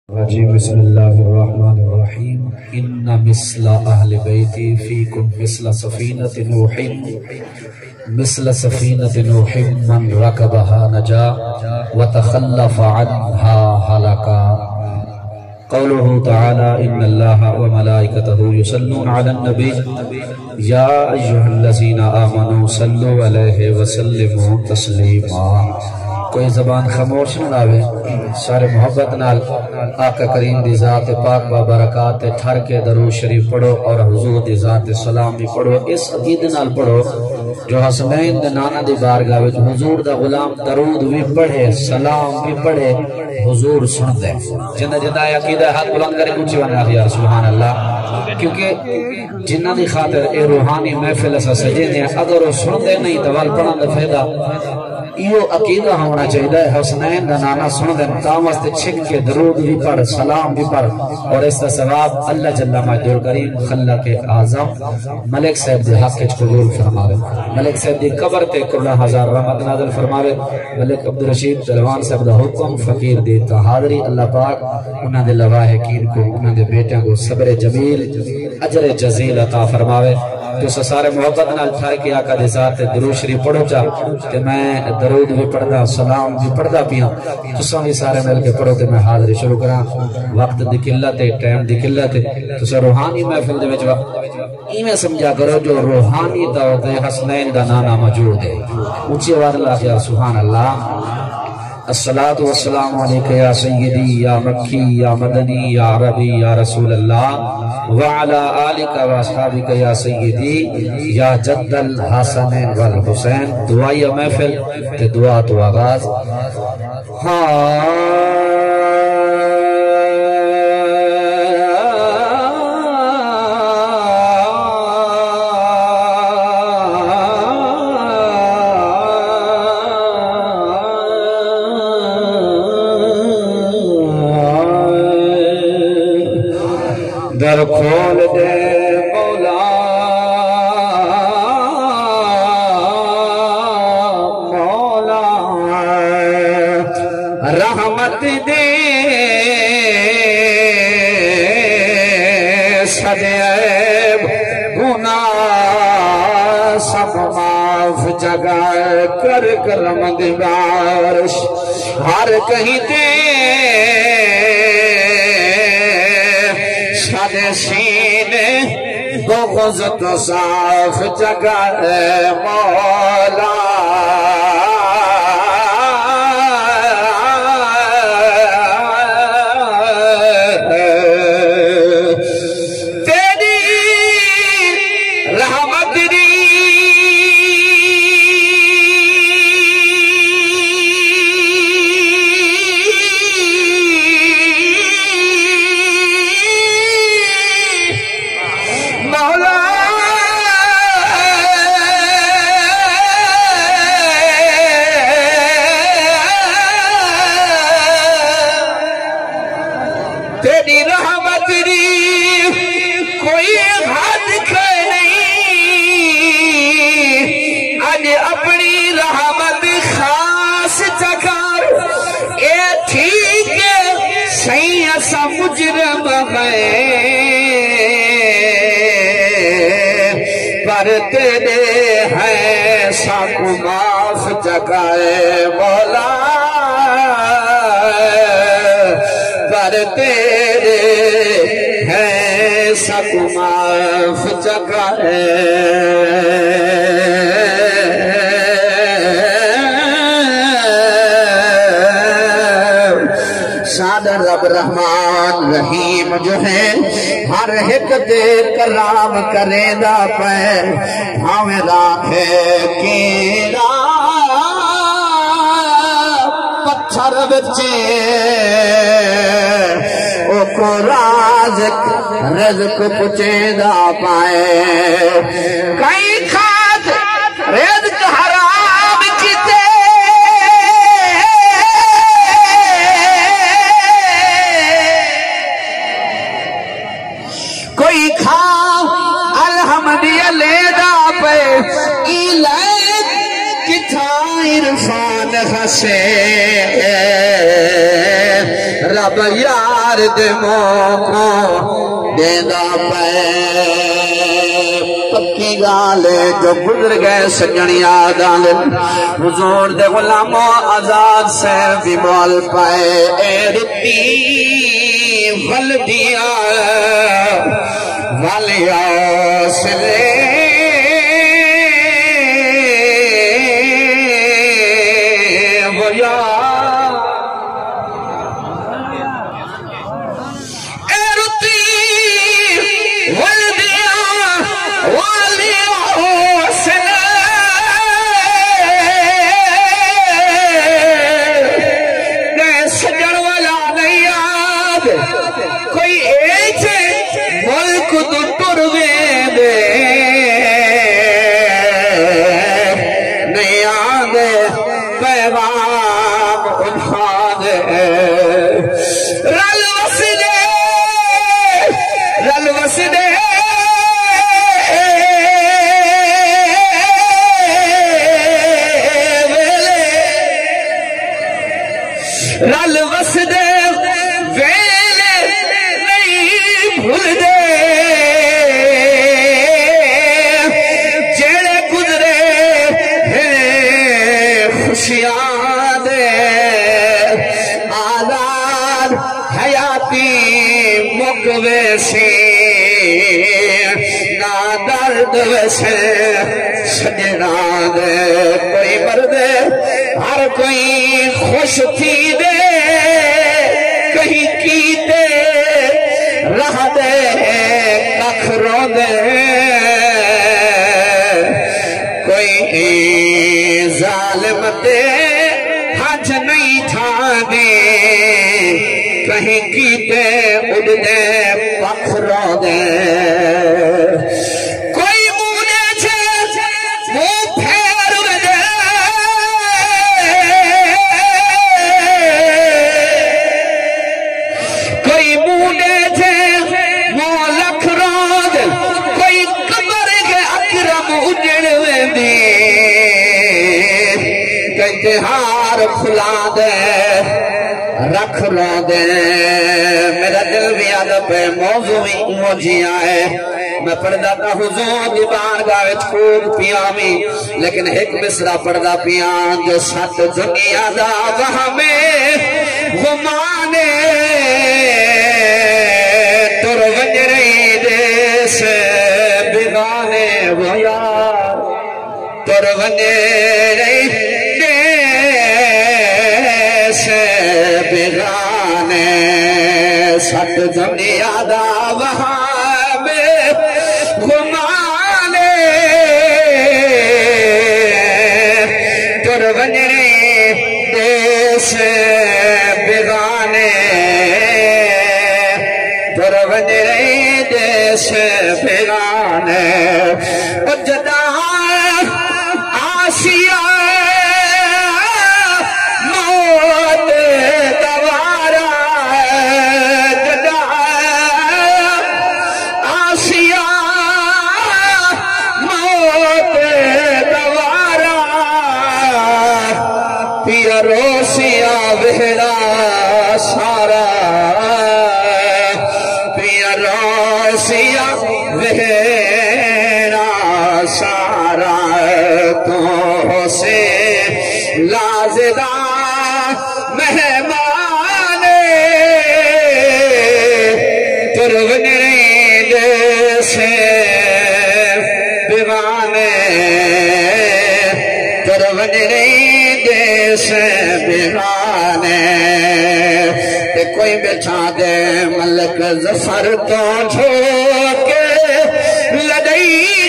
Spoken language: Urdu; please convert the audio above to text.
بسم اللہ الرحمن الرحیم ان مثل اہل بیتی فیکم مثل سفینۃ نوح من رکبها نجا وتخلف عنها ہلکا قوله تعالی ان اللہ وملائکته یصلون علی النبی یا ایھا الذین آمنوا صلوا علیہ وسلموا تسلیما۔ کوئی زبان خاموش نہ آوے، سارے محبت نال آقا کریم دی ذات پاک بابرکات ٹھر کے درود شریف پڑھو اور حضور دی ذات سلام بھی پڑھو۔ اس عقید نال پڑھو جو حسنین دے نانا دی بارگاہ وچ حضور دا غلام درود بھی پڑھے، سلام بھی پڑھے، حضور سن دے۔ جندہ جندہ عقیدہ ہاتھ بلند کرے اونچی وانا یا سبحان اللہ، کیونکہ جنہ دی خاطر اے روحانی محفل اسا سجے دے، اگر وہ سن دے نہیں تو وال پڑھن دا فائدہ یہ عقیدہ ہونا چاہیے۔ حسنین دا نانا سن دیں تامست چھک کے درود بھی پڑھ، سلام بھی پڑھ، اور اس کا ثواب اللہ جل مجدہ الکریم خلق اعظم ملک صاحب دے حق وچ قبول فرماوے۔ ملک صاحب دی قبر تے کروڑا ہزار رحمت نازل فرماوے۔ ملک عبدالرشید دلوان صاحب دا حکم فقیر دی حاضری، اللہ پاک انہاں دے لواحقین کو، انہاں دے بیٹیاں کو صبر جمیل اجر جزیل عطا فرماوے۔ تو سارے محبت نال ٹھر کے آقا دے ذات درود شریف پڑھو چا کہ میں درود بھی پڑھدا، سلام بھی پڑھدا پیاں، تساں بھی سارے مل کے پڑھو تے میں حاضری شروع کراں۔ وقت دی قلت ہے، ٹائم دی قلت ہے، تساں روحانی محفل دے وچ ایویں سمجھا کرو جو روحانی دعوت حسنین دا نانا موجود ہے۔ اونچی آواز لا کے سبحان اللہ۔ الصلاۃ والسلام علیک یا سیدی یا مکی یا مدنی یا عربی یا رسول اللہ وعلی آلک و اصحابک یا سیدی یا جد الحسن والحسین۔ دعائی محفل تے دعا تو آغاز۔ در کھول دے مولا مولا رحمت دے سجیب گناہ سب معاف جگہ کر کرم دیوارش ہر کہیں دے سینے بغض تو صاف جگہ مولا تیری رحمت دی تیری رحمت دی کوئی حد نہیں، آج اپنی رحمت خاص چکر اے ٹھیک ہے صحیح ایسا مجرم ہے پر تیرے ہیں ساکو معاف جگہ مولا پر تیرے ہیں سب معاف جگہ شاد رب رحمان رحیم جو ہے ہر ایک دے کلام کرے دا پہ ہمیں راکھے کیرا پتھر بچے او کو رزق پچے دا پائے کئی کھاد رزق حرام کیتے کوئی کھا الحمدللہ لے دا پہ ایلائک کتھا عرفان خسے رب یا یار دے موقع دینا پے پکی گالے جو گزر گئے سجن یاد آلے حضور دے غلاموں آزاد سے بھی بول پائے اے رتی والدیا والیا سلے رل وس دے ویلے نہیں بھول دے جڑے گزرے ہیں خوشیاں دے آزاد حیاتی مک ویسی نہ درد ویسے سجنا دے کوئی مرد ہر کوئی خوش تھی دے کہیں کی دے رہ دے ککھ رو دے کوئی ظالم دے حج نہیں تھا دے کہیں کی دے اڑ دے پکھ رو دے ہار کھلا دے رکھ لو دے میرا دل بھی ادب موضوعی موجیاں ہے میں پڑھدا تا حضور دی بارگاہ وچ خوب پیامی لیکن ایک مصرع پڑھدا پیاں جو سات دنیا دا وہمے غمانے تر ونج رہی دے سے بگانے وہ یار تر ونج رہی بگانے ست دنیا دا وہاں میں گھمانے تر ونجنے دیس بگانے تر ونجنے دیس بگانے جدا آسیہ روسیا وہڑا سارا پیا روسیا وہڑا سارا تو سے لازدہ مہمان ترونی سے بیوانے ترونی سے بگانے کوئی بچھا دے ملک ظفر تو چھوکے لدئی